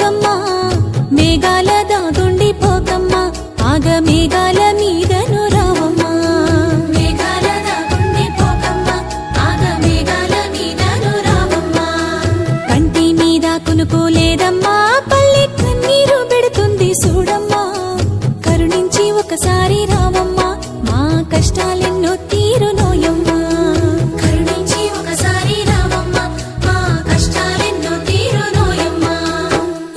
పోకమ్మా మేఘాల దాగుండి పోకమ్మా ఆగ మేఘాల మీదను రావమ్మా మేఘాల దాగుండి పోకమ్మా ఆగ మేఘాల మీదను రావమ్మా కంటి మీద కునుకోలేదమ్మా పల్లె కన్నీరు పెడుతుంది చూడమ్మా కరుణించి ఒకసారి రావమ్మా మా కష్టాలెన్నో తీరునోయమ్మా కరుణించి ఒకసారి రావమ్మా మా కష్టాలెన్నో తీరునోయమ్మా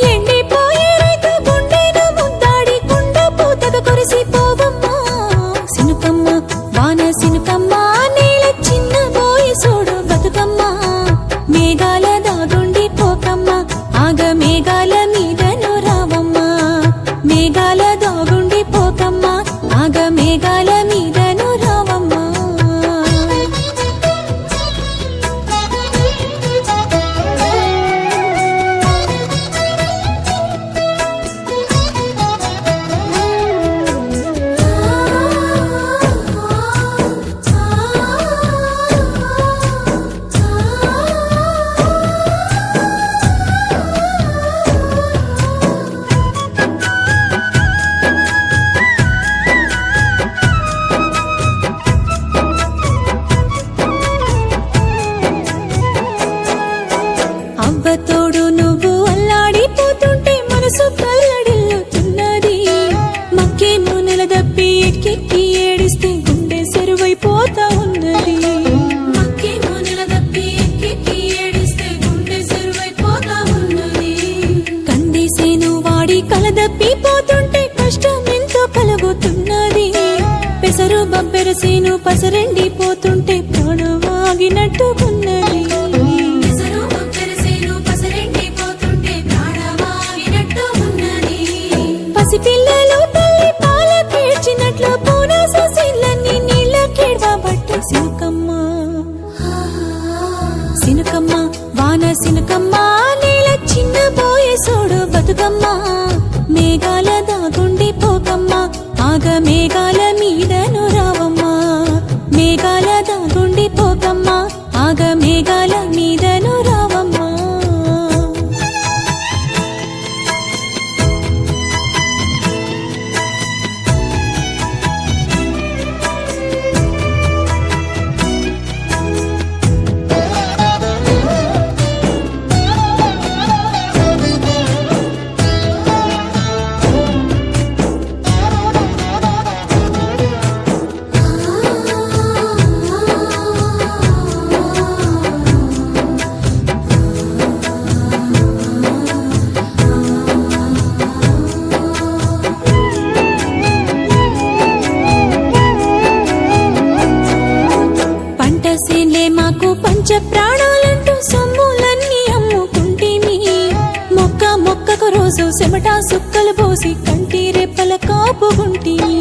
ఎండిపోయే రైతు గుండెను ముద్దాడి కుండ పూతగా కురిసిపోవమ్మా సినుకమ్మ వాన సినుకమ్మ నేల చిన్న బోయి చూడు బతుకమ్మ మేఘాల దాగుండి పోకమ్మా ఆగ మేఘాల మీదను రావమ్మా మేఘాల దాగుండి పోకమ్మా ఆగ మేఘాల మీదను రావమ్మా అవ్వతోడు నువ్వు అల్లాడిపోతుంటే మనసు కల్లడిల్లుతున్నది మక్కేమో నిలదప్పి ఎక్కెక్కి ఏడిస్తే గుండె సెరువైపోతా ఉన్నది మక్కేమో నిలదప్పి ఎక్కెక్కి ఏడిస్తే గుండె సెరువైపోతా ఉన్నది కందిసేను వాడి కలదప్పిపోతుంటే కష్టం ఎంతో కలుగుతున్నది పెసరు బబ్బెరసేను పసరండిపోతుంటే ప్రాణవాగినట్టుకున్నది పసిపిల్లలు తల్లి పాల పేర్చినట్లు పూనా సొసిళ్ళని నీళ్ళ కేడవబట్టే సినుకమ్మ సినుకమ్మ వాన సినుకమ్మ నేల చిన్న బోయే సోడు బతుకమ్మ మేఘాల దాగుండి పోకమ్మా ఆగ మేఘాల మీదను రావమ్మా మేఘాల దాగుండి పోకమ్మా ఆగ మేఘాల మీదను రావమ్మా మాకు పంచ ప్రాణాలంటూ సొమ్ములన్నీ అమ్ముకుంటేమి మొక్కకు రోజు చెమట సుక్కలు పోసి కంటి రెప్పల కాపుకుంటేమి